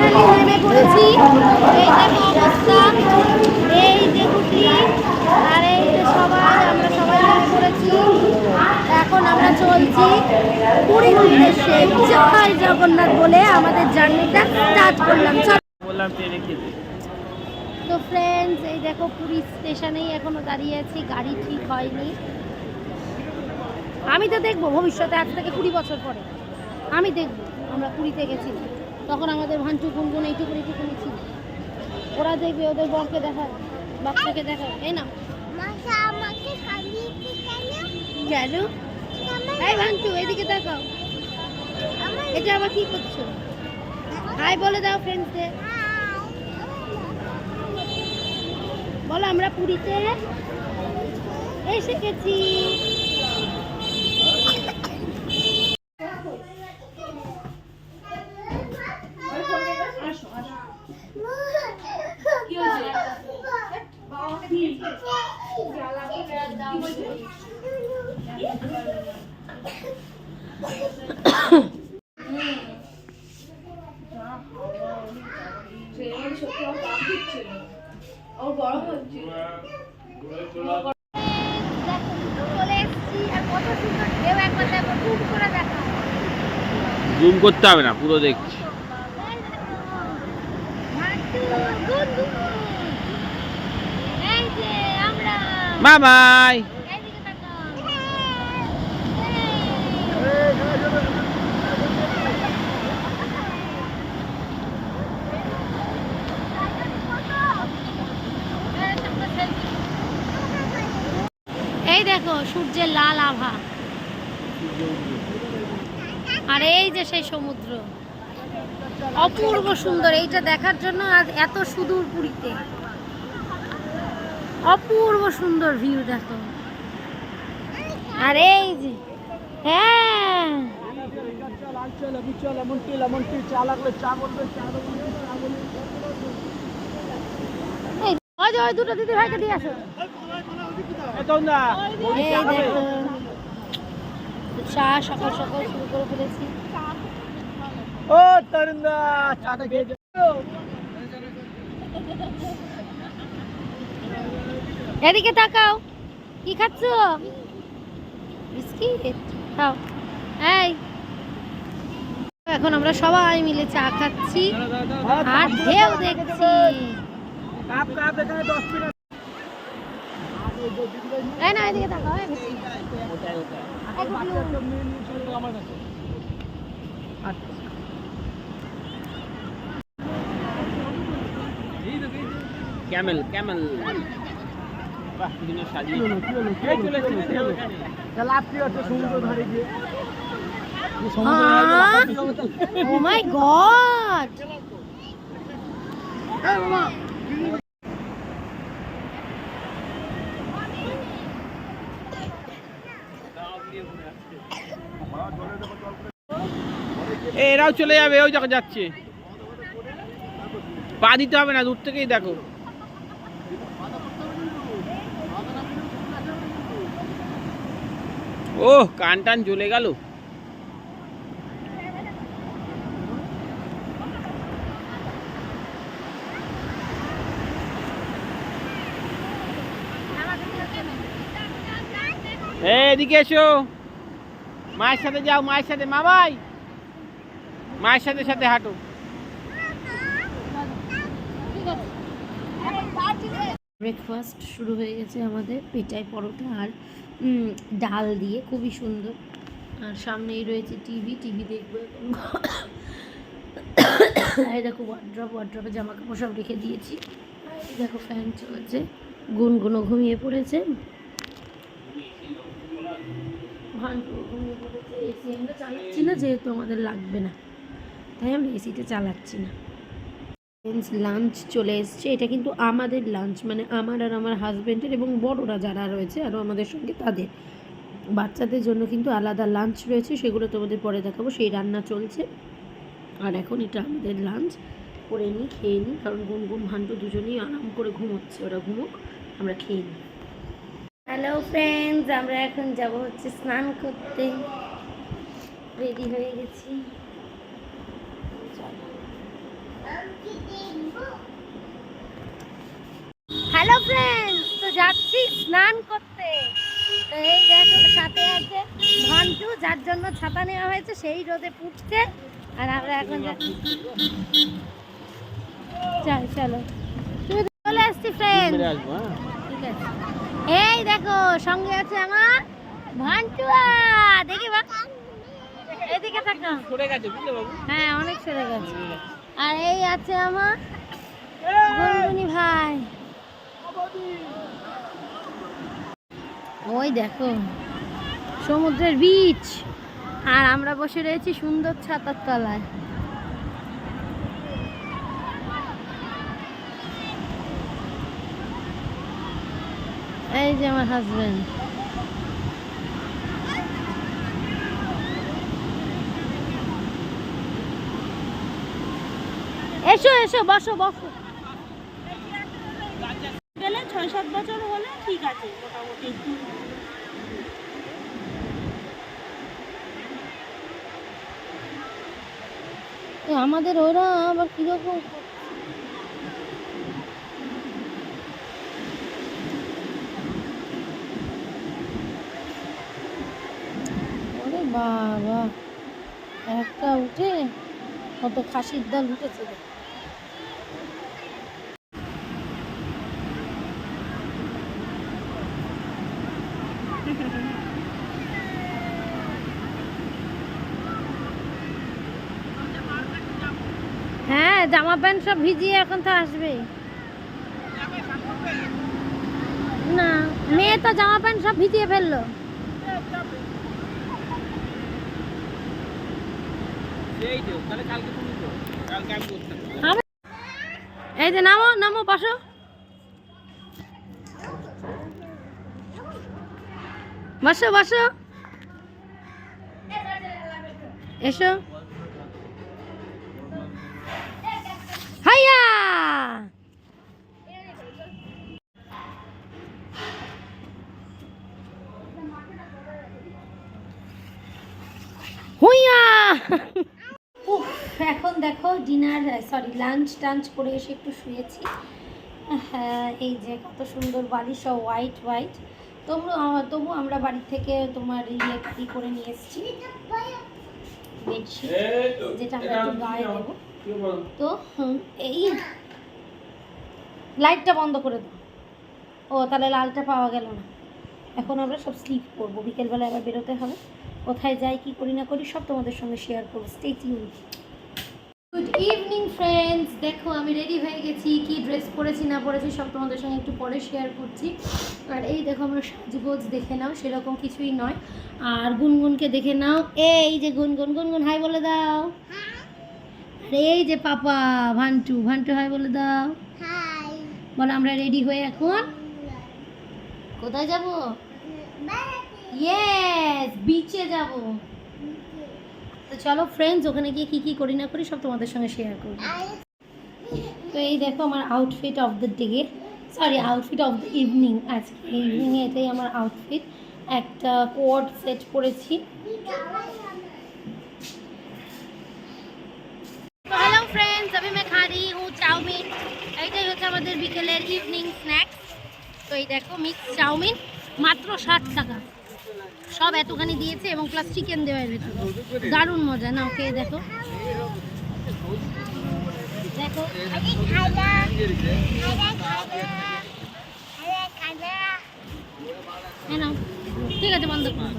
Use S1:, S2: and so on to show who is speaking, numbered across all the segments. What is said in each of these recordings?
S1: Finally নেমে পড়েছি। এই দেখো অবস্থা, এই যে কুটলি আর এই যে সবাই, আমরা সবাই নেমে পড়েছি। এখন আমরা চলছি পুরীর উদ্দেশ্যে। জয় জগন্নাথ বলে আমাদের জার্নিটা স্টার্ট করলাম। তো ফ্রেন্ডস, এই দেখো পুরী স্টেশনেই এখনো দাঁড়িয়ে আছি, গাড়ি ঠিক হয়নি। আমি তো দেখবো ভবিষ্যতে, আজ থেকে 20 বছর পরে আমি দেখবো। আমরা পুরীতে গেছিলাম, তখন আমাদের ভাঞ্চু গুনগুন এইটুকুনি ছিল। ওরা দেখবে, ওদের বরকে দেখা, বাচ্চাকে দেখা। এই না কেন? এই ভাঞ্চু, এদিকে দেখাও। এটা আবার কি করছো? হাই বলে দাও ফ্রেন্ডসদের। বলো আমরা পুরীতে এসে গেছি।
S2: জুম করতে হবে না, পুরো দেখছি। মামাই
S1: এই দেখো সূর্যের লাল আভা, আর এই যে সেই সমুদ্র, অপূর্ব সুন্দর। এইটা দেখার জন্য আজ এত সুদূর পুরীতে। অপূর্ব সুন্দর ভিউ দেখো। আর এই যে হ্যাঁ, দুটো দিদি ভাইকে দিয়ে আসো। চা সকাল সকাল শুরু করে ফেলেছি।
S2: ও তরুণদা, চাটা খেয়ে
S1: এদিকে তাকাও, কি খাচ্ছ? বিস্কিট খাও। এই এখন আমরা সবাই মিলে চা খাচ্ছি আর ঢেউ দেখছি। এই না, এদিকে তাকাও।
S2: Camel Camel
S1: Oh my God!
S2: এরাও চলে যাবে, ওই যখন যাচ্ছে। পা দিতে হবে না, দূর থেকেই দেখো। ওহ, কান টান জ্বলে গেল। এদিকে এসো, মায়ের সাথে যাও, মায়ের সাথে। মামাই, মায়ের সাথে সাথে হাঁটো।
S1: ব্রেকফাস্ট শুরু হয়ে গেছে আমাদের, পেটাই পরোটা আর ডাল দিয়ে, খুবই সুন্দর। আর সামনেই রয়েছে টিভি দেখবো এখন। এই দেখো ওয়ার্ড্রপে জামা কাপড় সব রেখে দিয়েছি। এই দেখো ফ্যান চলছে, গুনগুনো ঘুমিয়ে পড়েছে, ঘুমিয়ে পড়েছে। এসি আমরা চালাচ্ছি না, যেহেতু আমাদের লাগবে না, তাই আমরা এসিটা চালাচ্ছি না। লাঞ্চ চলে এসছে। এটা কিন্তু আমাদের লাঞ্চ, মানে আমার আর আমার হাজব্যান্ডের এবং বড়রা যারা রয়েছে আরও আমাদের সঙ্গে তাদের। বাচ্চাদের জন্য কিন্তু আলাদা লাঞ্চ রয়েছে, সেগুলো তোমাদের পরে দেখাবো। সেই রান্না চলছে। আর এখন এটা আমাদের লাঞ্চ করে নিই, খেয়ে নিই, কারণ গুনগুন ভান্টু দুজনেই আরাম করে ঘুমোচ্ছে। ওরা ঘুমোক, আমরা খেয়ে নিই। হ্যালো ফ্রেন্ডস, আমরা এখন যাব হচ্ছে স্নান করতে। রেডি হয়ে গেছি, চলো। স্নান করতে। তো এই দেখো সাথে আছে ঘন্টু, যার জন্য ছাতা নেওয়া হয়েছে, সেই রোদে পুড়ছে। আর আমরা এখন চলো তুমি চলে আসছি ফ্রেন্ড। ঠিক আছে, এই দেখো সঙ্গে আছে আমার ভান্টুয়া, দেখি বা এদিকে থাকো।
S2: সরে গেছে বুঝলে বাবু?
S1: হ্যাঁ অনেক সরে গেছে। আর এই আছে আমার গুনগুনি ভাই। ওই দেখো সমুদ্রের বিচ, আর আমরা বসে রয়েছি সুন্দর ছাতার তলায়। এই যে আমার হাজবেন্ড। এসো এসো, বসো বসো।
S3: গেলে 6-7 বছর হলে ঠিক আছে মোটামুটি একটু।
S1: আমাদের ওরা আবার কিরকম ওরে বাবা, একটা উঠে কত খাসির দল উঠেছে। হ্যাঁ জামা প্যান্ট সব ভিজিয়ে এখন তো আসবে না, মেয়ে তো জামা প্যান্ট সব ভিজিয়ে ফেললো। এই যে নামো নামো, বসো বসো বসো, এসো। হাইয়া হুইয়া। এখন দেখো ডিনার লাঞ্চ টাঞ্চ করে এসে একটু শুয়েছি। হ্যাঁ এই যে কত সুন্দর বালিশ, সব হোয়াইট হোয়াইট। তবু আমরা বাড়ি থেকে তোমার ই করে নিয়ে এসেছি বেডশিট, যেটা আমরা একটু গায়ে দেবো। তো এই লাইটটা বন্ধ করে দাও। ও তাহলে লালটা পাওয়া গেল না। এখন আমরা সব স্লিপ করবো, বিকেলবেলা আবার বেরোতে হবে। কোথায় যাই কি করি না করি সব তোমাদের সঙ্গে শেয়ার করবো। Stay tuned. Good evening friends, দেখো আমি রেডি হয়ে গেছি। কি ড্রেস পরেছি না পরেছি সব তোমাদের সঙ্গে একটু পরে শেয়ার করছি। আর এই দেখো আমার সাজগোজ দেখে নাও, সেরকম কিছুই নয়। আর গুনগুনকে দেখে নাও, এই যে গুনগুন, গুনগুন হাই বলে দাও। আর এই যে পাপা ভান্টু, ভান্টু হাই বলে দাও। বলো আমরা রেডি হয়ে এখন কোথায় যাব? ইয়েস, বিচে যাব। তো চলো ফ্রেন্ডস, ওখানে গিয়ে কী কী করি না করি সব তোমাদের সঙ্গে শেয়ার করব। তো এই দেখো আমার outfit of the day, outfit of the evening. আজকে ইভিনিংয়ে এটাই আমার আউটফিট। একটা কোট সেট করেছি। তো হ্যালো ফ্রেন্ডস, अभी मैं खा रही हूँ চাউমিন। এইটাই হচ্ছে আমাদের বিকেলের ইভিনিং স্ন্যাক্স। তো এই দেখো মিক্স চাউমিন, মাত্র 60 টাকা। সব এতখানি দিয়েছে এবং প্লাস চিকেন দেওয়ার ভেতরে, দারুণ মজা। না ওকে দেখো দেখো, হ্যাঁ না ঠিক আছে, বন্ধ করো।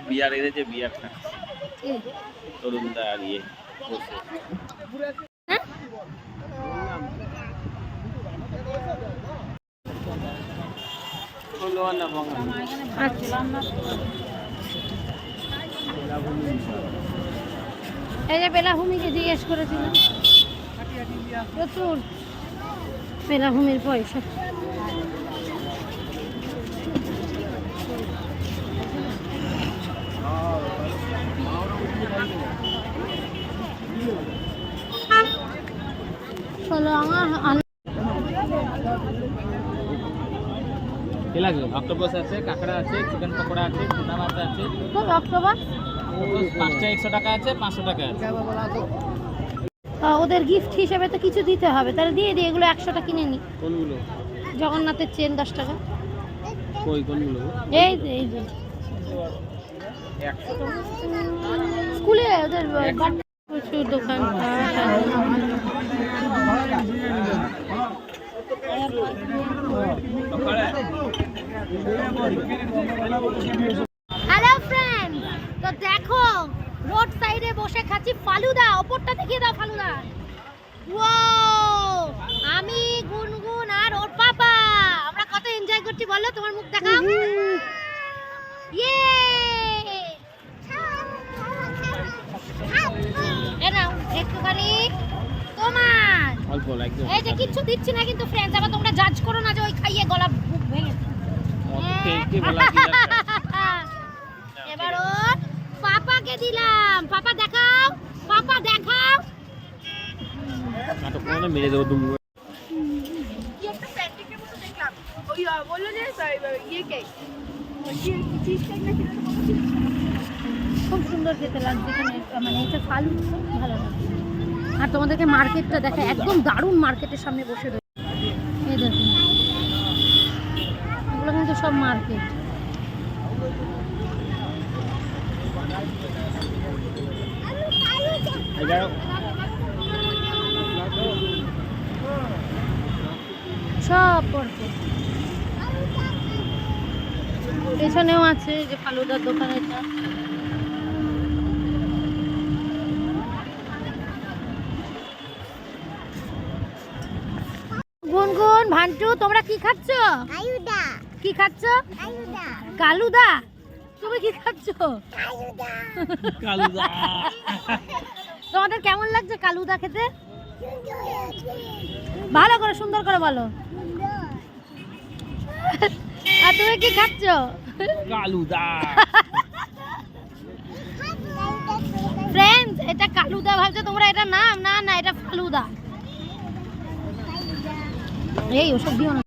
S2: বিয়ার এনেছে, বিয়ারটা তরুণ দা ইয়ে বসে।
S1: এই যে বেলাভূমিকে জিজ্ঞেস করেছিলাম, প্রচুর বেলাভূমির পয়সা। আমার
S2: কি লাগবে? অক্টোপাস আছে, কাঁকড়া আছে, চিকেন পকোড়া আছে, টুনা মাছ আছে।
S1: অক্টোবর
S2: পাঁচটা 100 টাকা আছে, 500 টাকা আছে।
S1: ওদের গিফট হিসেবে তো কিছু দিতে হবে, তাহলে দিয়ে দিই। এগুলো 100টা কিনে নি।
S2: কোনগুলো?
S1: জগন্নাথের চেন 10 টাকা।
S2: কই কোনগুলো?
S1: এই যে এই যে স্কুলে ওদের প্রচুর দোকানপাট। হ্যালো ফ্রেন্ড, তো দেখো রোড সাইডে বসে খাচ্ছি ফালুদা। ওপরটা দেখিয়ে দাও ফালুদা। ওয়াও, আমি গুনগুন আর ওর পাপা আমরা কত এনজয় করছি বলো, তোমার মুখ দেখাও। ইয়ে এ নাও একটুখানি তোমার।
S2: অল্প লাগবে।
S1: এই যে কিচ্ছু দিচ্ছি না কিন্তু ফ্রেন্ডস, আবার তোমরা জাজ করো না যে ওই খাইয়ে গলা বুক ভেঙেছে।
S2: কে বলা কি আছে?
S1: এবার ওর পাপাকে দিলাম। পাপা দেখাও, পাপা দেখাও।
S2: নাটক করে মেরে দেবো তুমি।
S3: কি একটা প্যান্টিকের মতো দেখলাম, ওই বললো যে ইয়ে কেক, চিজ কেক না কি
S1: খুব সুন্দর খেতে লাগছে এখানে, মানে এটা ফালু খুব ভালো লাগছে। আর তোমাদেরকে মার্কেটটা দেখা, একদম দারুণ মার্কেটের সামনে বসে রয়েছে। এই দেখো এগুলো কিন্তু সব মার্কেট। সব পড়ছে। পেছনেও আছে যে ফালুদার দোকান এটা। গুনগুন, ভান্টু, তোমরা কি খাচ্ছ?
S3: কালুদা,
S1: কি খাচ্ছ?
S3: কালুদা,
S1: কালুদা। তুমি কি খাচ্ছ?
S3: কালুদা,
S2: কালুদা।
S1: তোমাদের কেমন লাগছে কালুদা খেতে? ভালো করে সুন্দর করে বলো। আর তুমি কি খাচ্ছ?
S2: কালুদা।
S1: ফ্রেন্ডস, এটা কালুদা ভাবছো তোমরা, এটা নাম না, না এটা ফালুদা। এই ওসব দিও না।